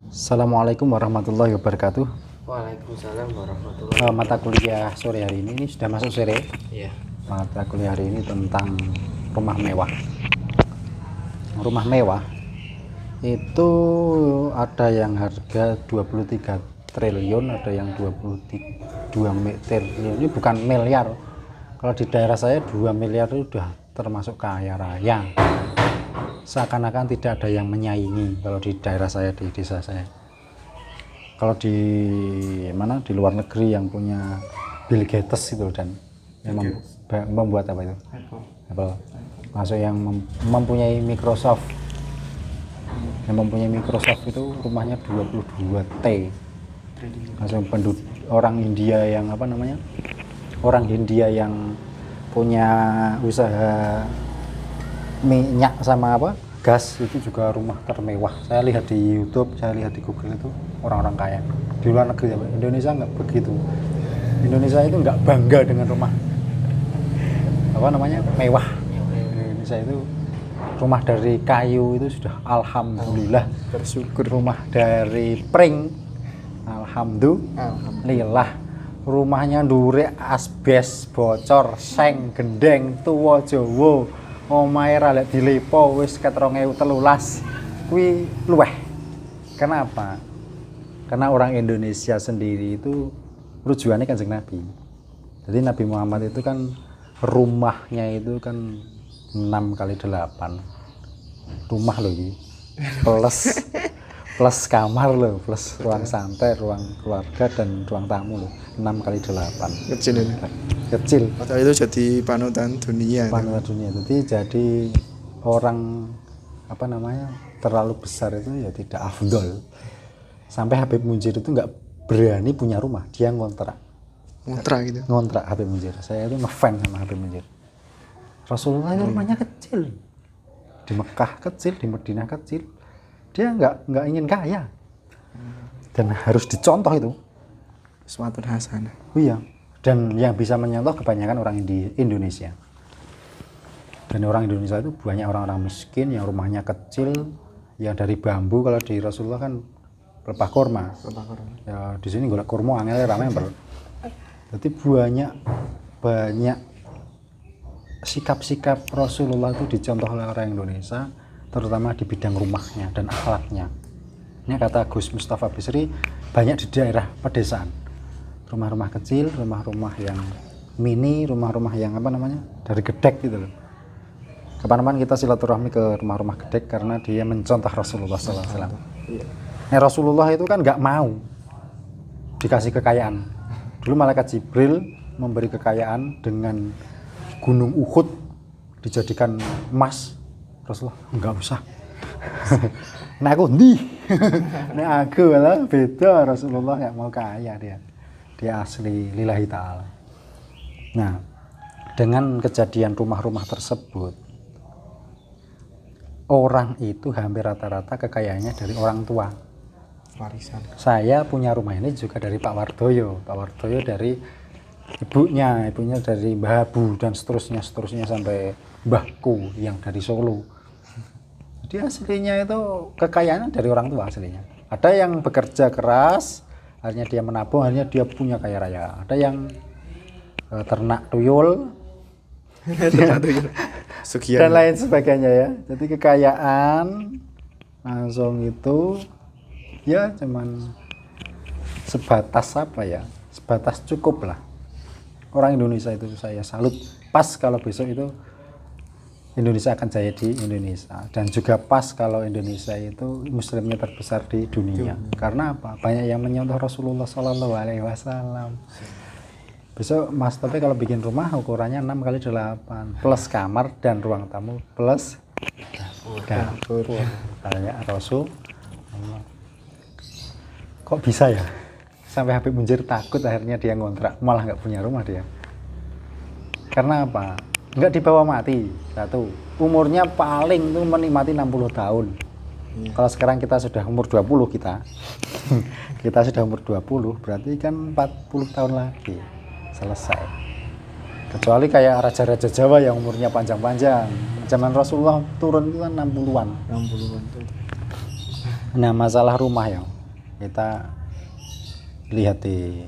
Assalamualaikum warahmatullahi wabarakatuh. Waalaikumsalam warahmatullahi Mata kuliah sore hari ini sudah masuk sore. Iya. Mata kuliah hari ini tentang rumah mewah. Rumah mewah itu ada yang harga 23 triliun, ada yang 22 triliun. Ini bukan miliar. Kalau di daerah saya 2 miliar itu sudah termasuk kaya raya. Seakan-akan tidak ada yang menyaingi kalau di daerah saya, di desa saya. Kalau di mana, di luar negeri yang punya Bill Gates itu dan yang membuat apa itu? Apple. Masuk yang mempunyai Microsoft. Yang mempunyai Microsoft itu rumahnya 22 T. Langsung penduduk orang India yang apa namanya? Orang India yang punya usaha minyak sama apa gas itu juga rumah termewah. Saya lihat di YouTube, saya lihat di Google itu orang-orang kaya di luar negeri. Indonesia nggak begitu. Indonesia itu nggak bangga dengan rumah apa namanya mewah. Indonesia itu rumah dari kayu itu sudah alhamdulillah, bersyukur. Rumah dari pring alhamdulillah. Rumahnya ndure asbes bocor, seng gendeng tuwa Jawa. Omahe ra lek dilepo wis ket 2013 kuwi luweh. Kenapa? Karena orang Indonesia sendiri itu rujukannya Kanjeng Nabi. Jadi Nabi Muhammad itu kan rumahnya itu kan 6x8 rumah loh ini. Plus kamar loh, plus ruang santai, ruang keluarga dan ruang tamu loh. 6x8. Kecil ini. Kecil. Padahal itu jadi panutan dunia. Panutan dunia. Jadi orang apa namanya terlalu besar itu ya tidak afdol. Sampai Habib Munjir itu nggak berani punya rumah, dia ngontrak gitu. Ngontrak Habib Munjir. Saya itu ngefans sama Habib Munjir. Rasulullah itu rumahnya kecil, di Mekah kecil, di Madinah kecil. Dia nggak ingin kaya dan harus dicontoh itu. Suatu hasanah. Iya. Dan yang bisa menyontoh kebanyakan orang di Indonesia. Dan orang Indonesia itu banyak orang-orang miskin yang rumahnya kecil, yang dari bambu. Kalau di Rasulullah kan pelepah kurma. Ya di sini golek kurma angel ramai ber. Jadi banyak sikap-sikap Rasulullah itu dicontoh oleh orang Indonesia, terutama di bidang rumahnya dan akhlaknya. Ini kata Gus Mustafa Bisri, banyak di daerah pedesaan. Rumah-rumah kecil, rumah-rumah yang mini, rumah-rumah yang apa namanya dari gedek gitu loh. Kapan-kapan kita silaturahmi ke rumah-rumah gedek karena dia mencontoh Rasulullah SAW. Nah, Rasulullah itu kan nggak mau dikasih kekayaan. Dulu malaikat Jibril memberi kekayaan dengan gunung Uhud dijadikan emas. Rasulullah nggak usah. Nah aku nih, nah aku lah beda. Rasulullah nggak mau kaya dia asli lillahi ta'ala. Nah, dengan kejadian rumah-rumah tersebut, orang itu hampir rata-rata kekayaannya dari orang tua. Warisan. Saya punya rumah ini juga dari Pak Wardoyo. Pak Wardoyo dari ibunya dari Mbah Habu dan seterusnya sampai mbahku yang dari Solo. Jadi aslinya itu kekayaannya dari orang tua aslinya. Ada yang bekerja keras, akhirnya dia menabung, akhirnya dia punya kaya raya. Ada yang ternak tuyul dan lain sebagainya ya. Jadi kekayaan langsung itu ya cuman sebatas apa ya, sebatas cukup lah. Orang Indonesia itu saya salut. Pas kalau besok itu Indonesia akan jaya di Indonesia, dan juga pas kalau Indonesia itu muslimnya terbesar di dunia. Karena apa? Banyak yang menyontoh Rasulullah Shallallahu Alaihi Wasallam. Besok Mas Topi kalau bikin rumah ukurannya 6x8 plus kamar dan ruang tamu plus dapur. Banyak Rasul. Kok bisa ya? Sampai Habib Munjir takut akhirnya dia ngontrak, malah nggak punya rumah dia. Karena apa? Nggak dibawa mati. Satu, umurnya paling tuh menikmati 60 tahun. Kalau sekarang kita sudah umur 20 kita sudah umur 20, berarti kan 40 tahun lagi selesai. Kecuali kayak raja-raja Jawa yang umurnya panjang-panjang. Zaman Rasulullah turun itu kan 60-an. Nah, masalah rumah ya. kita lihat di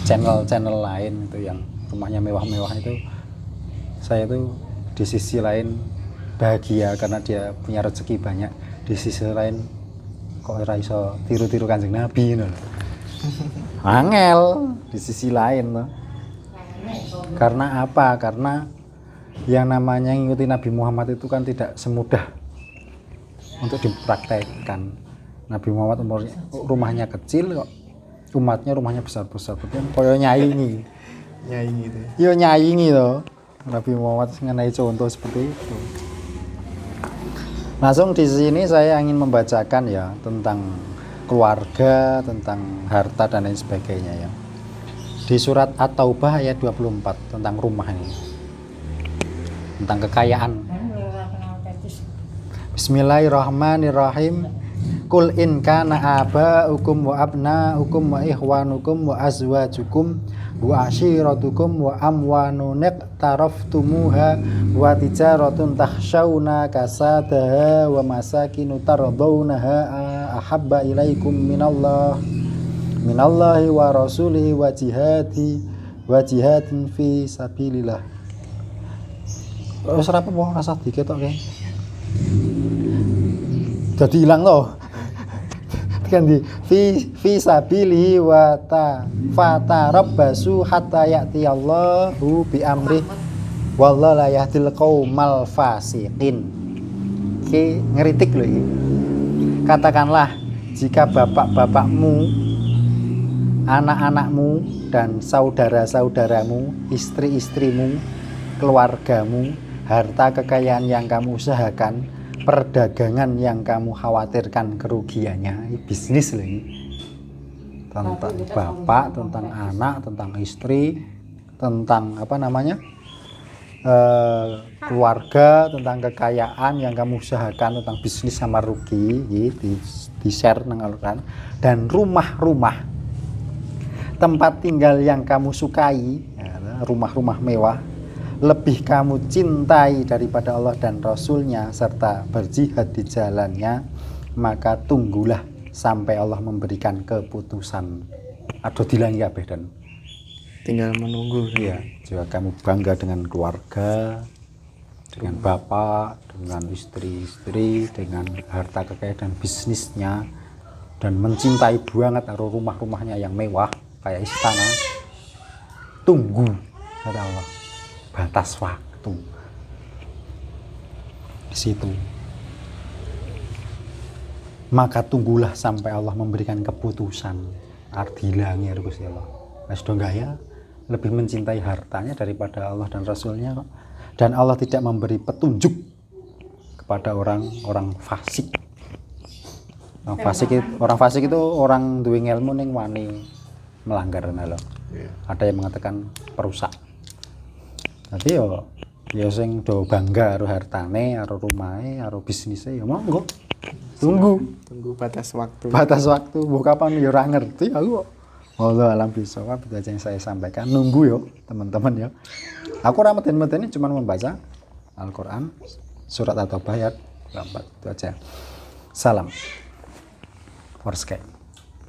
channel-channel lain itu yang rumahnya mewah-mewah itu, saya itu di sisi lain bahagia karena dia punya rezeki banyak, di sisi lain kok ora iso tiru-tiru Kanjeng Nabi ngono. Angel di sisi lain loh. Karena apa? Karena yang namanya ngikuti Nabi Muhammad itu kan tidak semudah untuk dipraktekkan. Nabi Muhammad rumahnya kecil kok umatnya rumahnya besar-besar, betul koyo nyaingi Nyanyi gitu. yo nyaingi loh. Nabi Muhammad mengenai contoh seperti itu. Langsung di sini saya ingin membacakan ya tentang keluarga, tentang harta dan lain sebagainya ya. Di surat At-Taubah ayat 24 tentang rumah ini. Tentang kekayaan. Bismillahirrahmanirrahim. Qul in kana aba'ukum wa abna'ukum wa ikhwanukum wa azwajukum wa ashiratukum wa amwanun iqtaraftumuha wa tijaratun takhshawna kasadaha wa masakinu tardawnaha ahabba ilaikum minallahi wa rasulihi wa jihadin fi sabilillah. Wis ora apa-apa rasa diketok kae. Dadi ilang to. Kan di fi sabilihi wa fatarabbasu hatta ya'ti Allahu bi amri wallahu la yahdil qaumal fasiqin. Ki ngeritik lho iki. Katakanlah jika bapak-bapakmu, anak-anakmu dan saudara-saudaramu, istri-istrimu, keluargamu, harta kekayaan yang kamu usahakan, perdagangan yang kamu khawatirkan kerugiannya, bisnis lagi, tentang bapak, tentang anak, tentang istri, tentang keluarga, tentang kekayaan yang kamu usahakan, tentang bisnis sama rugi, di share nang Al-Quran, dan rumah-rumah tempat tinggal yang kamu sukai, ya, rumah-rumah mewah lebih kamu cintai daripada Allah dan Rasulnya serta berjihad di jalannya, maka tunggulah sampai Allah memberikan keputusan. Aduh dilang kabeh dan Tinggal menunggu. iya, jika kamu bangga dengan keluarga, dengan bapak, dengan istri-istri, dengan harta kekayaan dan bisnisnya, dan mencintai banget rumah-rumahnya yang mewah kayak istana, tunggu kata Allah. Batas waktu di situ, maka tunggulah sampai Allah memberikan keputusan. Ardilangi Gusti Allah. Wis do gaya lebih mencintai hartanya daripada Allah dan Rasulnya kok. Dan Allah tidak memberi petunjuk kepada orang-orang fasik. Orang fasik itu orang duwe ilmu ning wani melanggar lho. Ada yang mengatakan perusak. Nanti ya sing do bangga karo hartane, karo rumahe, karo bisnise ya monggo. Tunggu batas waktu. Mbok kapan ya ora ngerti aku kok. Wallah alam bisawab itu aja yang saya sampaikan. Nunggu yo teman-teman ya. Aku ora meden-medeni cuma membaca Al-Qur'an surat At-Taubah ayat 4 itu aja. Salam. Forscape.